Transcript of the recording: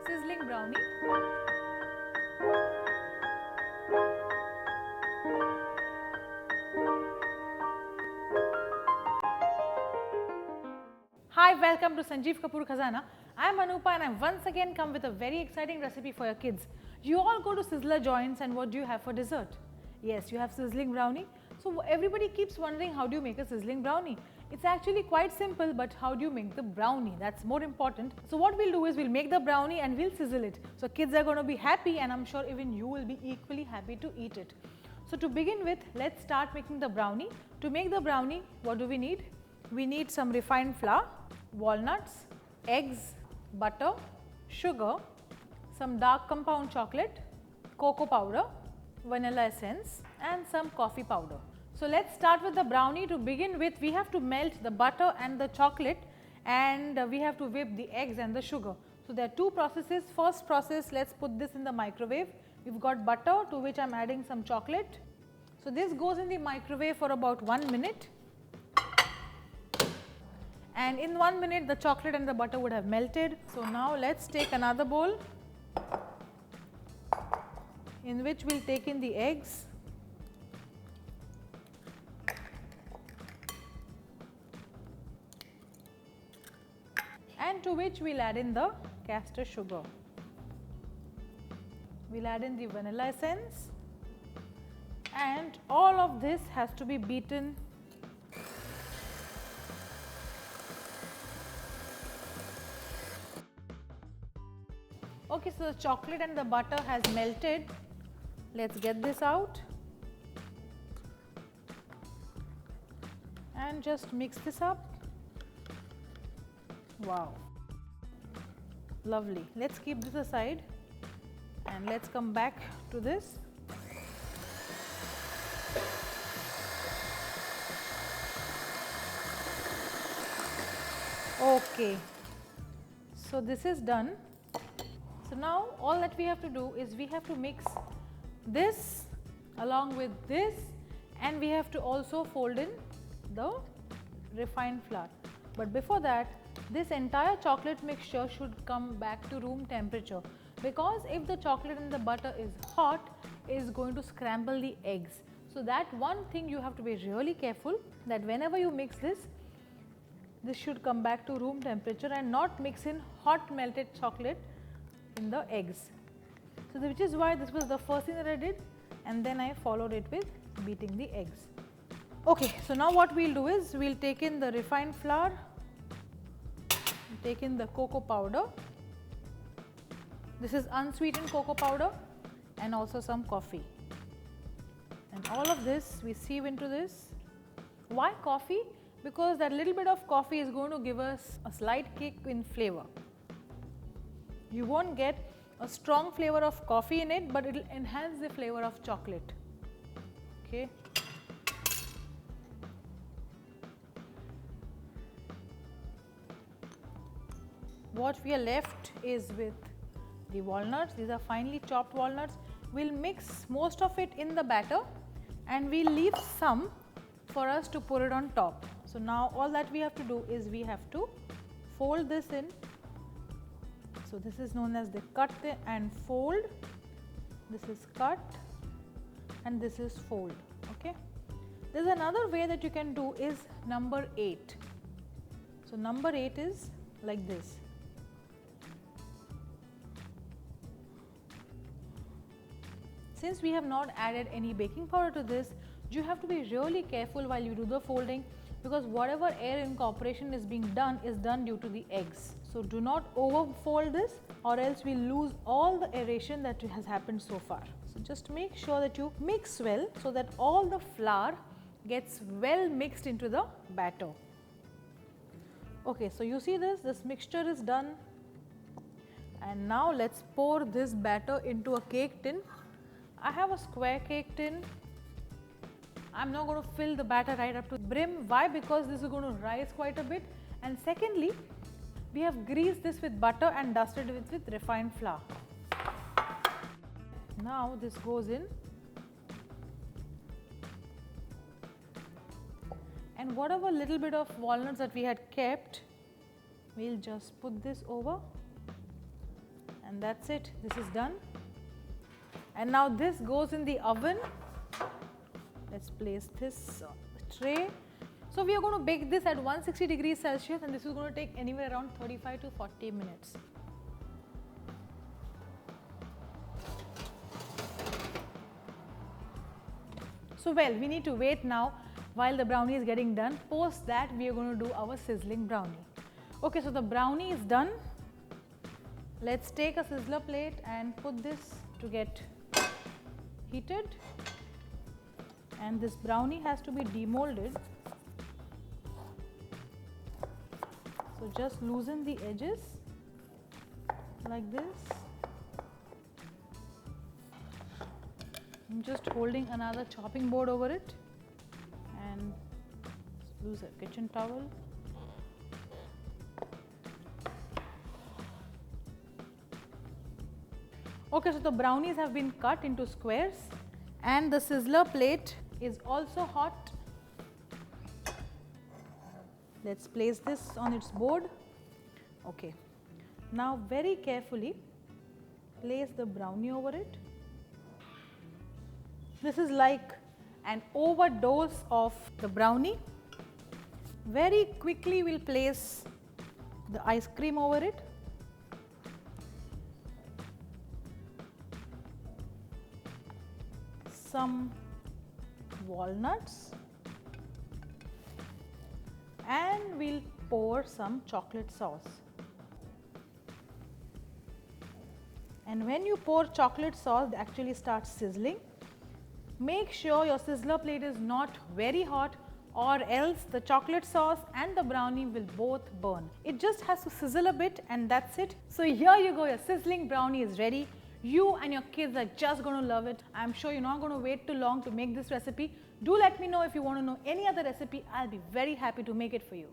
Sizzling brownie. Hi, welcome to Sanjeev Kapoor Khazana. I am Anupa and I once again come with a very exciting recipe for your kids. You all go to sizzler joints and what do you have for dessert? Yes, you have sizzling brownie. So everybody keeps wondering, how do you make a sizzling brownie? It's actually quite simple, but how do you make the brownie? That's more important. So what we'll do is we'll make the brownie and we'll sizzle it. So kids are going to be happy and I'm sure even you will be equally happy to eat it. So to begin with, let's start making the brownie. To make the brownie, what do we need? We need some refined flour, walnuts, eggs, butter, sugar, some dark compound chocolate, cocoa powder, vanilla essence and some coffee powder. So let's start with the brownie. To begin with, we have to melt the butter and the chocolate and we have to whip the eggs and the sugar. So there are two processes. First process, let's put this in the microwave. We've got butter to which I'm adding some chocolate. So this goes in the microwave for about 1 minute. And in 1 minute the chocolate and the butter would have melted. So now let's take another bowl in which we'll take in the eggs, and to which we'll add in the caster sugar. We'll add in the vanilla essence and all of this has to be beaten . Okay, so the chocolate and the butter has melted. Let's get this out and just mix this up. Wow, lovely. Let's keep this aside and let's come back to this. Okay, so this is done. So now all that we have to do is we have to mix this along with this and we have to also fold in the refined flour. But before that, this entire chocolate mixture should come back to room temperature, because if the chocolate and the butter is hot, it is going to scramble the eggs. So that one thing you have to be really careful, that whenever you mix this should come back to room temperature and not mix in hot melted chocolate in the eggs. So which is why this was the first thing that I did and then I followed it with beating the eggs. Okay, so now what we'll do is we'll take in the refined flour, take in the cocoa powder. This is unsweetened cocoa powder and also some coffee. And all of this we sieve into this. Why coffee? Because that little bit of coffee is going to give us a slight kick in flavor. You won't get a strong flavor of coffee in it, but it will enhance the flavor of chocolate. Okay. What we are left is with the walnuts. These are finely chopped walnuts. We'll mix most of it in the batter and we'll leave some for us to put it on top. So now all that we have to do is we have to fold this in. So this is known as the cut and fold. This is cut and this is fold. Okay. There's another way that you can do is number 8. So number 8 is like this. Since we have not added any baking powder to this, you have to be really careful while you do the folding, because whatever air incorporation is being done is done due to the eggs. So do not over fold this or else we lose all the aeration that has happened so far. So just make sure that you mix well so that all the flour gets well mixed into the batter. Okay, so you see this mixture is done and now let's pour this batter into a cake tin. I have a square cake tin. I'm not going to fill the batter right up to the brim. Why? Because this is going to rise quite a bit, and secondly, we have greased this with butter and dusted it with refined flour. Now this goes in, and whatever little bit of walnuts that we had kept, we'll just put this over And that's it. This is done. And now this goes in the oven. Let's place this tray. So we are going to bake this at 160 degrees Celsius, and this is going to take anywhere around 35 to 40 minutes. So well, we need to wait now while the brownie is getting done. Post that, we are going to do our sizzling brownie. Okay, so the brownie is done. Let's take a sizzler plate and put this to get heated. And this brownie has to be demolded. So just loosen the edges like this. I'm just holding another chopping board over it, and use a kitchen towel. Okay, so the brownies have been cut into squares, and the sizzler plate is also hot. Let's place this on its board. Okay, now very carefully place the brownie over it. This is like an overdose of the brownie. Very quickly we'll place the ice cream over it. Some walnuts, and we'll pour some chocolate sauce. And when you pour chocolate sauce, it actually starts sizzling. Make sure your sizzler plate is not very hot, or else the chocolate sauce and the brownie will both burn. It just has to sizzle a bit, and that's it. So here you go, your sizzling brownie is ready. You and your kids are just going to love it. I'm sure you're not going to wait too long to make this recipe. Do let me know if you want to know any other recipe. I'll be very happy to make it for you.